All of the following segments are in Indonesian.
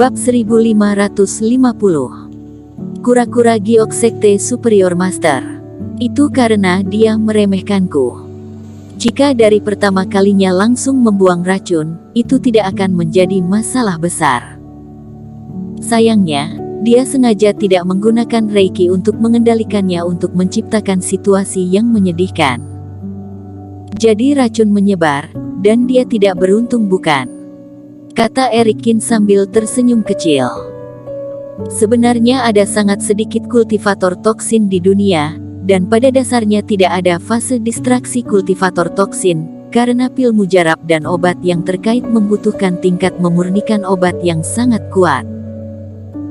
Bab 1550. Kura-kura giok sekte superior master. Itu karena dia meremehkanku. Jika dari pertama kalinya langsung membuang racun, itu tidak akan menjadi masalah besar. Sayangnya, dia sengaja tidak menggunakan Reiki untuk mengendalikannya untuk menciptakan situasi yang menyedihkan. Jadi racun menyebar, dan dia tidak beruntung bukan? Kata Erikin sambil tersenyum kecil. Sebenarnya ada sangat sedikit kultivator toksin di dunia, dan pada dasarnya tidak ada fase distraksi kultivator toksin, karena pil mujarab dan obat yang terkait membutuhkan tingkat memurnikan obat yang sangat kuat.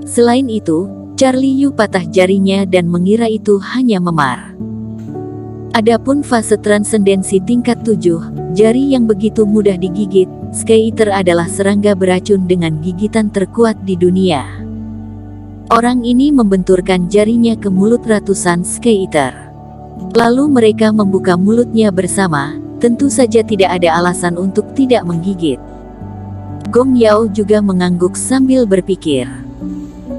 Selain itu, Charlie Yu patah jarinya dan mengira itu hanya memar. Adapun fase transendensi tingkat 7, jari yang begitu mudah digigit, Sky Eater adalah serangga beracun dengan gigitan terkuat di dunia. Orang ini membenturkan jarinya ke mulut ratusan Sky Eater. Lalu mereka membuka mulutnya bersama, tentu saja tidak ada alasan untuk tidak menggigit. Gong Yao juga mengangguk sambil berpikir.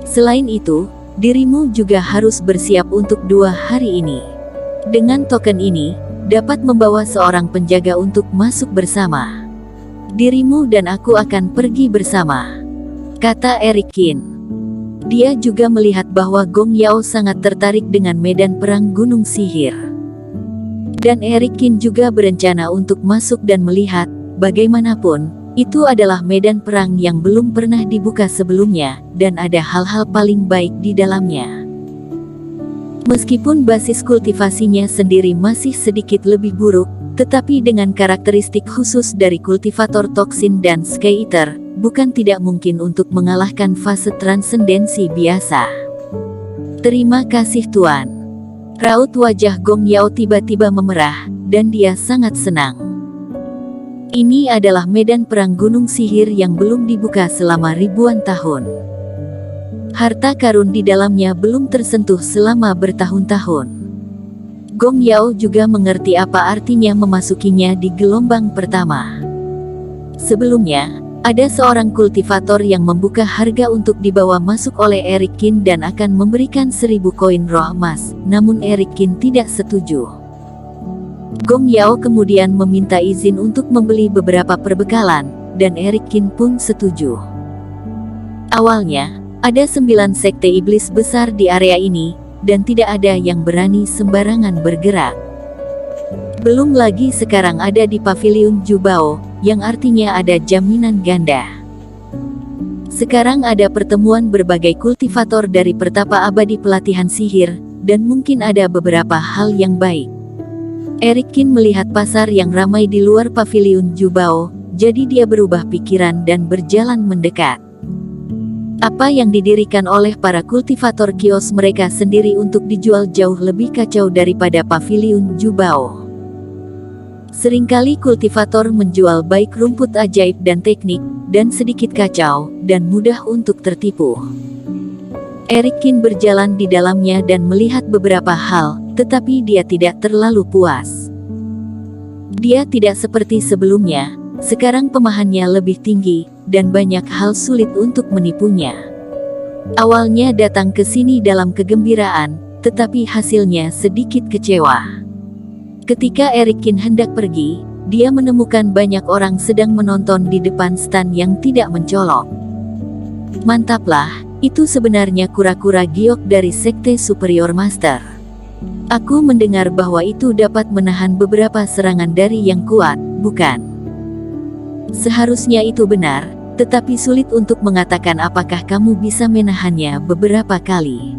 Selain itu, dirimu juga harus bersiap untuk 2 hari ini. Dengan token ini, dapat membawa seorang penjaga untuk masuk bersama. Dirimu dan aku akan pergi bersama, kata Erikin. Dia juga melihat bahwa Gong Yao sangat tertarik dengan medan perang gunung sihir. Dan Erikin juga berencana untuk masuk dan melihat, bagaimanapun, itu adalah medan perang yang belum pernah dibuka sebelumnya, dan ada hal-hal paling baik di dalamnya. Meskipun basis kultivasinya sendiri masih sedikit lebih buruk, tetapi dengan karakteristik khusus dari kultivator toksin dan Sky Eater, bukan tidak mungkin untuk mengalahkan fase transendensi biasa. Terima kasih Tuan. Raut wajah Gong Yao tiba-tiba memerah, dan dia sangat senang. Ini adalah medan perang gunung sihir yang belum dibuka selama ribuan tahun. Harta karun di dalamnya belum tersentuh selama bertahun-tahun. Gong Yao juga mengerti apa artinya memasukinya di gelombang pertama. Sebelumnya, ada seorang kultivator yang membuka harga untuk dibawa masuk oleh Erikin dan akan memberikan 1000 koin roh emas, namun Erikin tidak setuju. Gong Yao kemudian meminta izin untuk membeli beberapa perbekalan, dan Erikin pun setuju. Awalnya, ada 9 sekte iblis besar di area ini, dan tidak ada yang berani sembarangan bergerak. Belum lagi sekarang ada di Paviliun Jubao, yang artinya ada jaminan ganda. Sekarang ada pertemuan berbagai kultivator dari pertapa abadi pelatihan sihir, dan mungkin ada beberapa hal yang baik. Erikin melihat pasar yang ramai di luar Paviliun Jubao, jadi dia berubah pikiran dan berjalan mendekat. Apa yang didirikan oleh para kultivator kios mereka sendiri untuk dijual jauh lebih kacau daripada Paviliun Jubao. Seringkali kultivator menjual baik rumput ajaib dan teknik, dan sedikit kacau, dan mudah untuk tertipu. Erikin berjalan di dalamnya dan melihat beberapa hal, tetapi dia tidak terlalu puas. Dia tidak seperti sebelumnya, sekarang pemahamannya lebih tinggi, dan banyak hal sulit untuk menipunya. Awalnya datang ke sini dalam kegembiraan, tetapi hasilnya sedikit kecewa. Ketika Erikin hendak pergi, dia menemukan banyak orang sedang menonton di depan stan yang tidak mencolok. Mantaplah, itu sebenarnya kura-kura giok dari sekte superior master. Aku mendengar bahwa itu dapat menahan beberapa serangan dari yang kuat, bukan? Seharusnya itu benar, tetapi sulit untuk mengatakan apakah kamu bisa menahannya beberapa kali.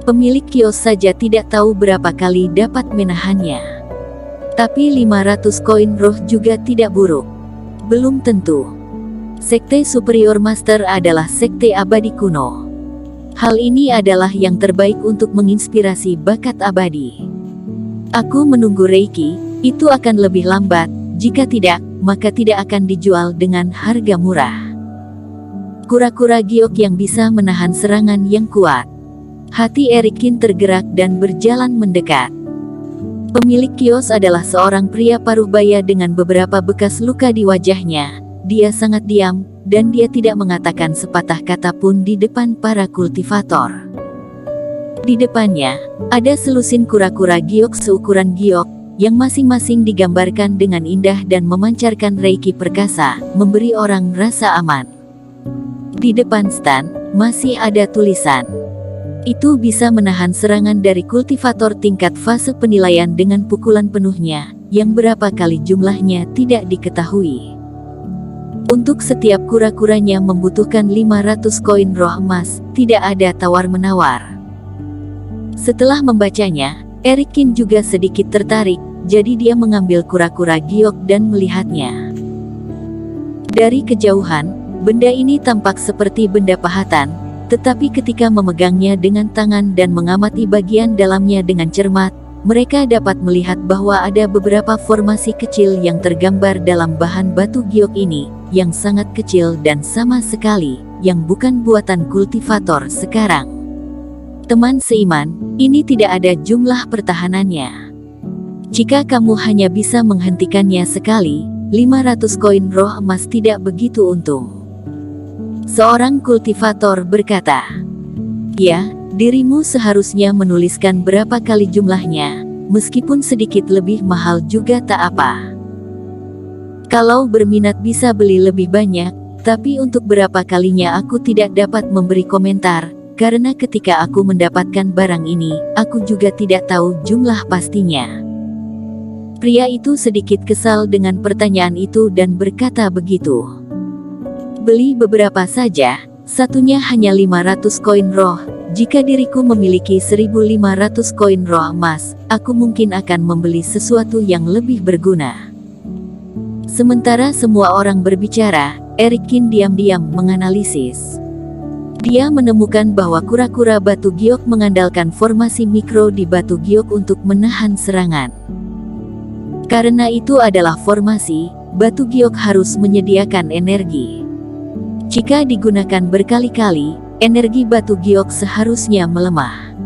Pemilik kios saja tidak tahu berapa kali dapat menahannya. Tapi 500 koin roh juga tidak buruk. Belum tentu. Sekte superior master adalah sekte abadi kuno. Hal ini adalah yang terbaik untuk menginspirasi bakat abadi. Aku menunggu Reiki, itu akan lebih lambat, jika tidak, maka tidak akan dijual dengan harga murah. Kura-kura giok yang bisa menahan serangan yang kuat. Hati Erikin tergerak dan berjalan mendekat. Pemilik kios adalah seorang pria paruh baya dengan beberapa bekas luka di wajahnya, dia sangat diam, dan dia tidak mengatakan sepatah kata pun di depan para kultivator. Di depannya, ada selusin kura-kura giok seukuran giok, yang masing-masing digambarkan dengan indah dan memancarkan reiki perkasa, memberi orang rasa aman. Di depan stan, masih ada tulisan. Itu bisa menahan serangan dari kultivator tingkat fase penilaian dengan pukulan penuhnya, yang berapa kali jumlahnya tidak diketahui. Untuk setiap kura-kuranya membutuhkan 500 koin roh emas, tidak ada tawar-menawar. Setelah membacanya, Erikin juga sedikit tertarik, jadi dia mengambil kura-kura giok dan melihatnya. Dari kejauhan, benda ini tampak seperti benda pahatan, tetapi ketika memegangnya dengan tangan dan mengamati bagian dalamnya dengan cermat, mereka dapat melihat bahwa ada beberapa formasi kecil yang tergambar dalam bahan batu giok ini, yang sangat kecil dan sama sekali, yang bukan buatan kultivator sekarang. Teman seiman, ini tidak ada jumlah pertahanannya. Jika kamu hanya bisa menghentikannya sekali, 500 koin roh emas tidak begitu untung. Seorang kultivator berkata, "Ya, dirimu seharusnya menuliskan berapa kali jumlahnya, meskipun sedikit lebih mahal juga tak apa. Kalau berminat bisa beli lebih banyak, tapi untuk berapa kalinya aku tidak dapat memberi komentar, karena ketika aku mendapatkan barang ini, aku juga tidak tahu jumlah pastinya." Pria itu sedikit kesal dengan pertanyaan itu dan berkata begitu. "Beli beberapa saja, satunya hanya 500 koin roh. Jika diriku memiliki 1.500 koin roh emas, aku mungkin akan membeli sesuatu yang lebih berguna." Sementara semua orang berbicara, Erikin diam-diam menganalisis. Dia menemukan bahwa kura-kura batu giok mengandalkan formasi mikro di batu giok untuk menahan serangan. Karena itu adalah formasi, batu giok harus menyediakan energi. Jika digunakan berkali-kali, energi batu giok seharusnya melemah.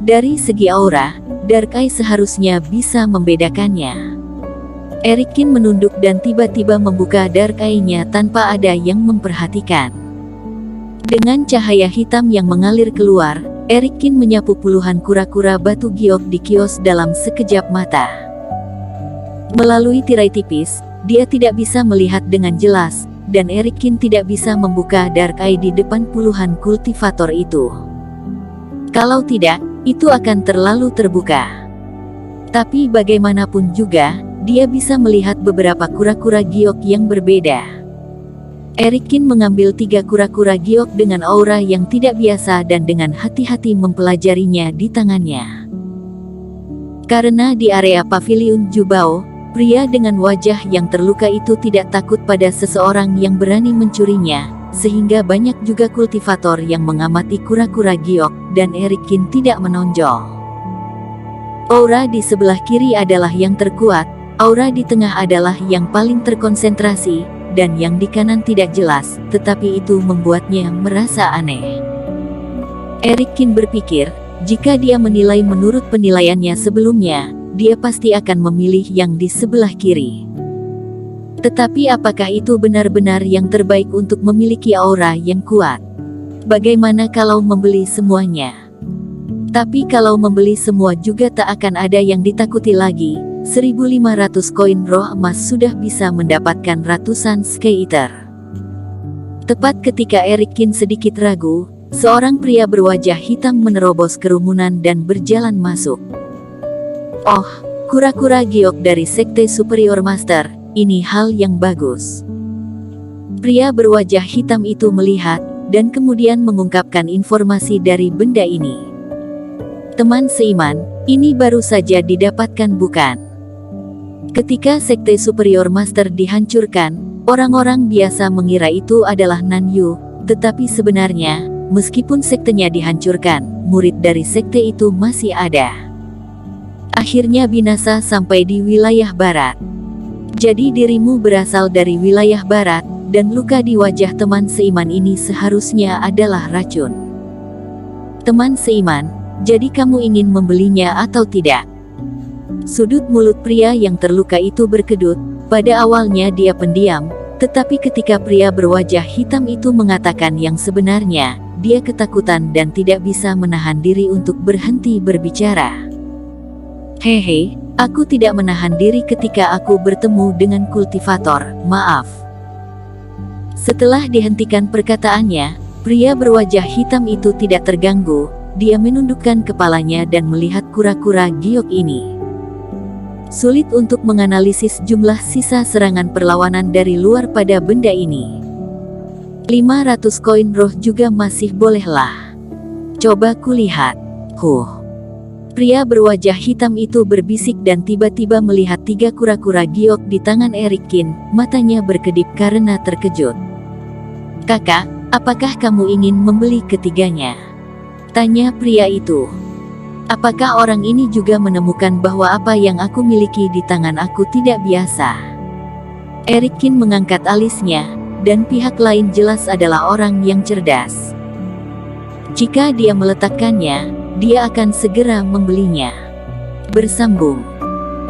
Dari segi aura, Dark Eye seharusnya bisa membedakannya. Erikin menunduk dan tiba-tiba membuka Dark Eye-nya tanpa ada yang memperhatikan. Dengan cahaya hitam yang mengalir keluar, Erikin menyapu puluhan kura-kura batu giok di kios dalam sekejap mata. Melalui tirai tipis, dia tidak bisa melihat dengan jelas, dan Erikin tidak bisa membuka Dark Eye di depan puluhan kultivator itu. Kalau tidak, itu akan terlalu terbuka. Tapi bagaimanapun juga, dia bisa melihat beberapa kura-kura giok yang berbeda. Erikin mengambil 3 kura-kura giok dengan aura yang tidak biasa dan dengan hati-hati mempelajarinya di tangannya. Karena di area paviliun Jubao, pria dengan wajah yang terluka itu tidak takut pada seseorang yang berani mencurinya, sehingga banyak juga kultivator yang mengamati kura-kura giok, dan Erikin tidak menonjol. Aura di sebelah kiri adalah yang terkuat, aura di tengah adalah yang paling terkonsentrasi, dan yang di kanan tidak jelas, tetapi itu membuatnya merasa aneh. Erikin berpikir, jika dia menilai menurut penilaiannya sebelumnya, dia pasti akan memilih yang di sebelah kiri. Tetapi apakah itu benar-benar yang terbaik untuk memiliki aura yang kuat? Bagaimana kalau membeli semuanya? Tapi kalau membeli semua juga tak akan ada yang ditakuti lagi. 1.500 koin roh emas sudah bisa mendapatkan ratusan skater. Tepat ketika Erikin sedikit ragu, seorang pria berwajah hitam menerobos kerumunan dan berjalan masuk. "Oh, kura-kura giok dari Sekte Superior Master, ini hal yang bagus." Pria berwajah hitam itu melihat, dan kemudian mengungkapkan informasi dari benda ini. "Teman seiman, ini baru saja didapatkan bukan? Ketika Sekte Superior Master dihancurkan, orang-orang biasa mengira itu adalah Nanyu, tetapi sebenarnya, meskipun sektenya dihancurkan, murid dari sekte itu masih ada. Akhirnya binasa sampai di wilayah barat. Jadi dirimu berasal dari wilayah barat, dan luka di wajah teman seiman ini seharusnya adalah racun. Teman seiman, jadi kamu ingin membelinya atau tidak?" Sudut mulut pria yang terluka itu berkedut. Pada awalnya dia pendiam, Tetapi ketika pria berwajah hitam itu mengatakan yang sebenarnya, dia ketakutan dan tidak bisa menahan diri untuk berhenti berbicara. Hehe, aku tidak menahan diri ketika aku bertemu dengan kultivator, maaf. Setelah dihentikan perkataannya, pria berwajah hitam itu tidak terganggu, dia menundukkan kepalanya dan melihat kura-kura giok ini. Sulit untuk menganalisis jumlah sisa serangan perlawanan dari luar pada benda ini. 500 koin roh juga masih bolehlah. Coba kulihat. Pria berwajah hitam itu berbisik dan tiba-tiba melihat 3 kura-kura giok di tangan Erikin, matanya berkedip karena terkejut. Kakak, apakah kamu ingin membeli ketiganya? Tanya pria itu. Apakah orang ini juga menemukan bahwa apa yang aku miliki di tangan aku tidak biasa? Erikin mengangkat alisnya, dan pihak lain jelas adalah orang yang cerdas. Jika dia meletakkannya, dia akan segera membelinya. Bersambung.